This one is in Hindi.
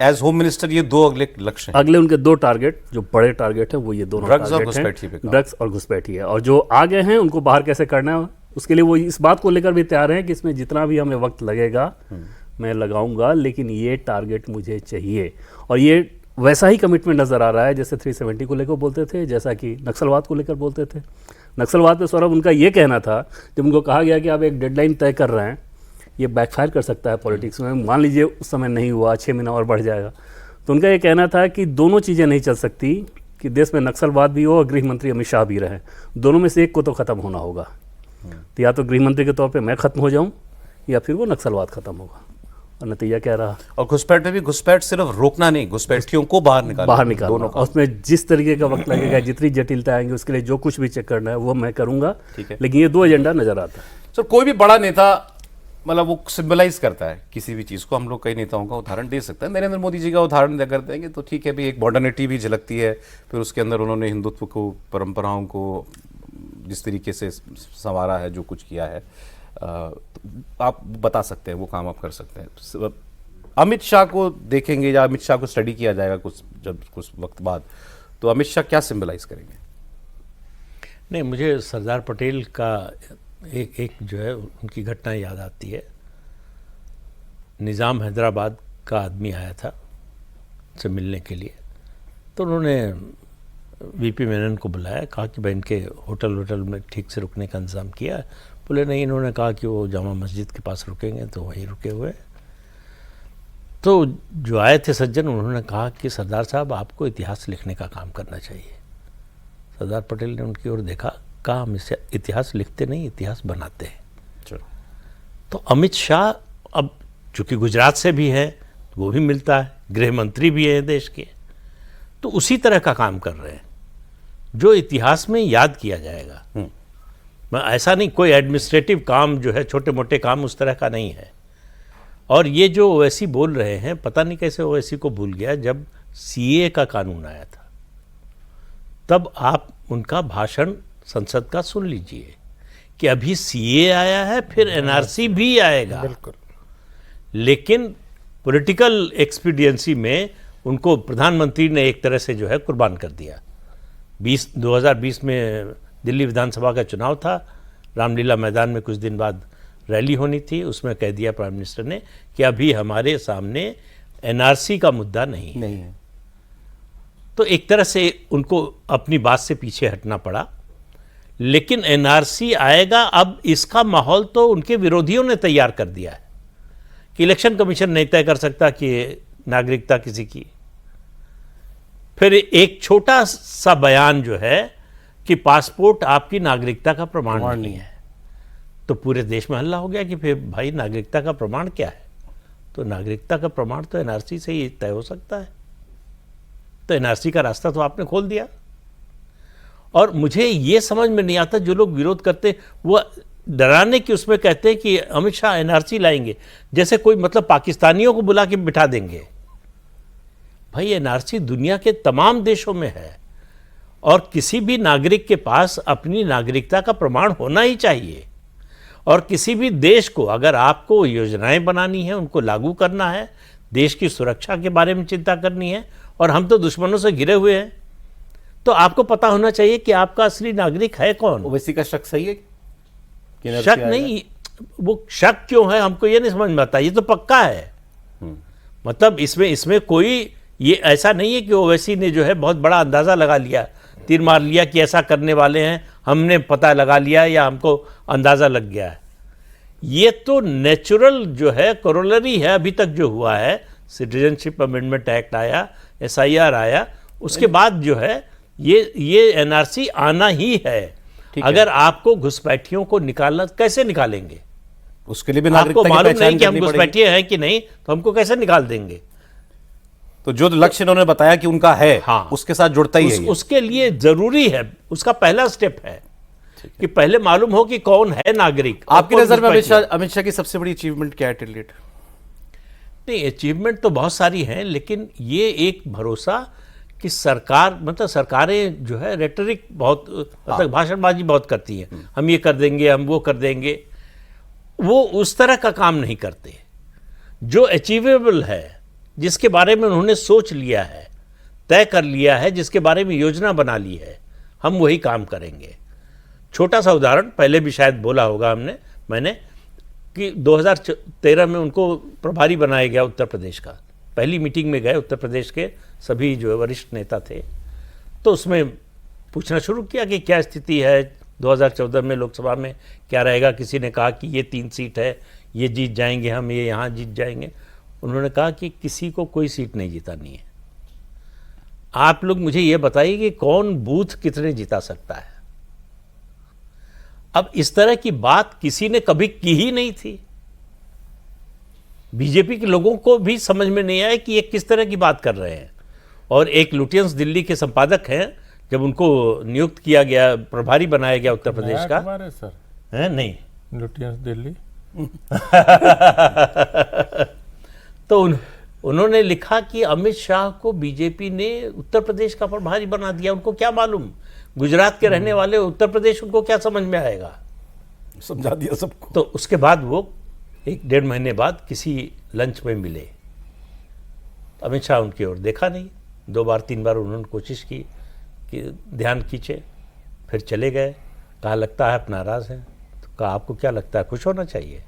एज होम मिनिस्टर ये दो अगले लक्ष्य हैं। अगले उनके 2 टारगेट जो बड़े टारगेट है वो ये दोनों ड्रग्स और टारगेट घुसपैठी पे हैं, काम। ड्रग्स और घुसपैठी है। और जो आगे हैं उनको बाहर कैसे करना है उसके लिए वो इस बात को लेकर भी तैयार हैं कि इसमें जितना भी हमें वक्त लगेगा मैं लगाऊंगा, लेकिन ये टारगेट मुझे चाहिए। और ये वैसा ही कमिटमेंट नज़र आ रहा है जैसे 370 को लेकर बोलते थे, जैसा कि नक्सलवाद को लेकर बोलते थे। नक्सलवाद पे सौरभ उनका ये कहना था, जब उनको कहा गया कि आप एक डेडलाइन तय कर रहे हैं, ये बैकफायर कर सकता है पॉलिटिक्स में, मान लीजिए उस समय नहीं हुआ, 6 महीना और बढ़ जाएगा, तो उनका ये कहना था कि दोनों चीज़ें नहीं चल सकती, कि देश में नक्सलवाद भी हो और गृह मंत्री अमित शाह भी रहे, दोनों में से एक को तो ख़त्म होना होगा। तो या तो गृह मंत्री के तौर पे मैं ख़त्म हो जाऊं या फिर वो नक्सलवाद ख़त्म होगा। और नतीजा क्या रहा? और घुसपैठ में भी घुसपैठ सिर्फ रोकना नहीं, घुसपैठियों को बाहर निकालना दोनों का। उसमें जिस तरीके का वक्त लगेगा, जितनी जटिलता आएंगी, उसके लिए जो कुछ भी चेक करना है वो मैं करूँगा। ठीक है। लेकिन ये 2 एजेंडा नज़र आता है। सर कोई भी बड़ा नेता मतलब वो सिंबलाइज करता है किसी भी चीज़ को। हम लोग कई नेताओं का उदाहरण दे सकते हैं, नरेंद्र मोदी जी का उदाहरण देकर देंगे तो ठीक है भी, एक मॉडर्निटी भी झलकती है, फिर उसके अंदर उन्होंने हिंदुत्व को, परंपराओं को जिस तरीके से संवारा है, जो कुछ किया है, आप बता सकते हैं, वो काम आप कर सकते हैं। अमित शाह को देखेंगे या अमित शाह को स्टडी किया जाएगा कुछ वक्त बाद, तो अमित शाह क्या सिंबलाइज करेंगे? नहीं, मुझे सरदार पटेल का एक जो है उनकी घटना याद आती है। निज़ाम हैदराबाद का आदमी आया था से मिलने के लिए, तो उन्होंने वीपी मेनन को बुलाया, कहा कि भाई इनके होटल में ठीक से रुकने का इंतज़ाम किया। बोले नहीं, इन्होंने कहा कि वो जामा मस्जिद के पास रुकेंगे, तो वहीं रुके हुए। तो जो आए थे सज्जन, उन्होंने कहा कि सरदार साहब आपको इतिहास लिखने का काम करना चाहिए। सरदार पटेल ने उनकी ओर देखा, कहा हम इतिहास लिखते नहीं, इतिहास बनाते हैं। तो अमित शाह अब चूँकि गुजरात से भी है, वो भी मिलता है, गृह मंत्री भी है देश के, तो उसी तरह का काम कर रहे हैं जो इतिहास में याद किया जाएगा। मैं ऐसा नहीं, कोई एडमिनिस्ट्रेटिव काम जो है, छोटे मोटे काम उस तरह का नहीं है। और ये जो ओवैसी बोल रहे हैं, पता नहीं कैसे ओवैसी को भूल गया, जब सीए का कानून आया था तब आप उनका भाषण संसद का सुन लीजिए कि अभी सीए आया है, फिर एनआरसी भी आएगा। बिल्कुल। लेकिन पॉलिटिकल एक्सपीडियंसी में उनको प्रधानमंत्री ने एक तरह से जो है कुर्बान कर दिया। 2020 में दिल्ली विधानसभा का चुनाव था, रामलीला मैदान में कुछ दिन बाद रैली होनी थी, उसमें कह दिया प्राइम मिनिस्टर ने कि अभी हमारे सामने एनआरसी का मुद्दा नहीं है। तो एक तरह से उनको अपनी बात से पीछे हटना पड़ा। लेकिन एनआरसी आएगा, अब इसका माहौल तो उनके विरोधियों ने तैयार कर दिया है कि इलेक्शन कमीशन नहीं तय कर सकता कि नागरिकता किसी की। फिर एक छोटा सा बयान जो है कि पासपोर्ट आपकी नागरिकता का प्रमाण नहीं है, तो पूरे देश में हल्ला हो गया कि फिर भाई नागरिकता का प्रमाण क्या है? तो नागरिकता का प्रमाण तो एनआरसी से ही तय हो सकता है। तो एनआरसी का रास्ता तो आपने खोल दिया। और मुझे ये समझ में नहीं आता, जो लोग विरोध करते वो डराने की उसमें कहते हैं कि अमित शाह एनआरसी लाएंगे, जैसे कोई मतलब पाकिस्तानियों को बुला के बिठा देंगे। भाई एनआरसी दुनिया के तमाम देशों में है और किसी भी नागरिक के पास अपनी नागरिकता का प्रमाण होना ही चाहिए। और किसी भी देश को अगर आपको योजनाएं बनानी है, उनको लागू करना है, देश की सुरक्षा के बारे में चिंता करनी है, और हम तो दुश्मनों से घिरे हुए हैं, तो आपको पता होना चाहिए कि आपका असली नागरिक है कौन। ओवैसी का शक सही है? शक नहीं, वो शक क्यों है हमको ये नहीं समझ में आता, ये तो पक्का है। मतलब इसमें कोई ये ऐसा नहीं है कि ओवैसी ने जो है बहुत बड़ा अंदाजा लगा लिया, तीर मार लिया कि ऐसा करने वाले हैं, हमने पता लगा लिया या हमको अंदाजा लग गया है। ये तो नेचुरल जो है कोरोलरी है। अभी तक जो हुआ है, सिटीजनशिप अमेंडमेंट एक्ट आया, एसआईआर आया, उसके बाद जो है ये एनआरसी आना ही है। अगर आपको घुसपैठियों को निकालना, कैसे निकालेंगे? उसके लिए भी आपको मालूम नहीं कि हम घुसपैठिए हैं कि नहीं, तो हमको कैसे निकाल देंगे? तो जो लक्ष्य इन्होंने बताया कि उनका है, हाँ, उसके साथ जुड़ता ही है। उसके लिए जरूरी है, उसका पहला स्टेप है कि पहले मालूम हो कि कौन है नागरिक। आपकी नजर में अमित शाह की सबसे बड़ी अचीवमेंट क्या है टिल डेट? नहीं, अचीवमेंट तो बहुत सारी हैं, लेकिन ये एक भरोसा कि सरकार, मतलब सरकारें जो है रेटरिक बहुत, मतलब भाषणबाजी बहुत करती हैं, हम ये कर देंगे, हम वो कर देंगे, वो उस तरह का काम नहीं करते। जो अचीवेबल है, जिसके बारे में उन्होंने सोच लिया है, तय कर लिया है, जिसके बारे में योजना बना ली है, हम वही काम करेंगे। छोटा सा उदाहरण पहले भी शायद बोला होगा मैंने कि 2013 में उनको प्रभारी बनाया गया उत्तर प्रदेश का। पहली मीटिंग में गए उत्तर प्रदेश के सभी जो वरिष्ठ नेता थे, तो उसमें पूछना शुरू किया कि क्या स्थिति है 2014 में लोकसभा में क्या रहेगा। किसी ने कहा कि ये 3 सीट है, ये जीत जाएंगे हम, ये यहाँ जीत जाएंगे। उन्होंने कहा कि किसी को कोई सीट नहीं जितानी है। आप लोग मुझे ये बताइए कि कौन बूथ कितने जिता सकता है। अब इस तरह की बात किसी ने कभी की ही नहीं थी। बीजेपी के लोगों को भी समझ में नहीं आया कि ये किस तरह की बात कर रहे हैं। और एक लुटियंस दिल्ली के संपादक हैं, जब उनको नियुक्त किया गया, प्रभारी बनाया गया उत्तर प्रदेश का, है सर है नहीं लुटियंस दिल्ली तो उन्होंने लिखा कि अमित शाह को बीजेपी ने उत्तर प्रदेश का प्रभारी बना दिया। उनको क्या मालूम, गुजरात के रहने वाले उत्तर प्रदेश उनको क्या समझ में आएगा। समझा दिया सबको। तो उसके बाद वो 1-1.5 महीने बाद किसी लंच में मिले। अमित शाह उनकी ओर देखा नहीं। 2 बार 3 बार उन्होंने कोशिश की कि ध्यान खींचे, फिर चले गए। कहा लगता है आप नाराज़ हैं। तो कहा आपको क्या लगता है, खुश होना चाहिए।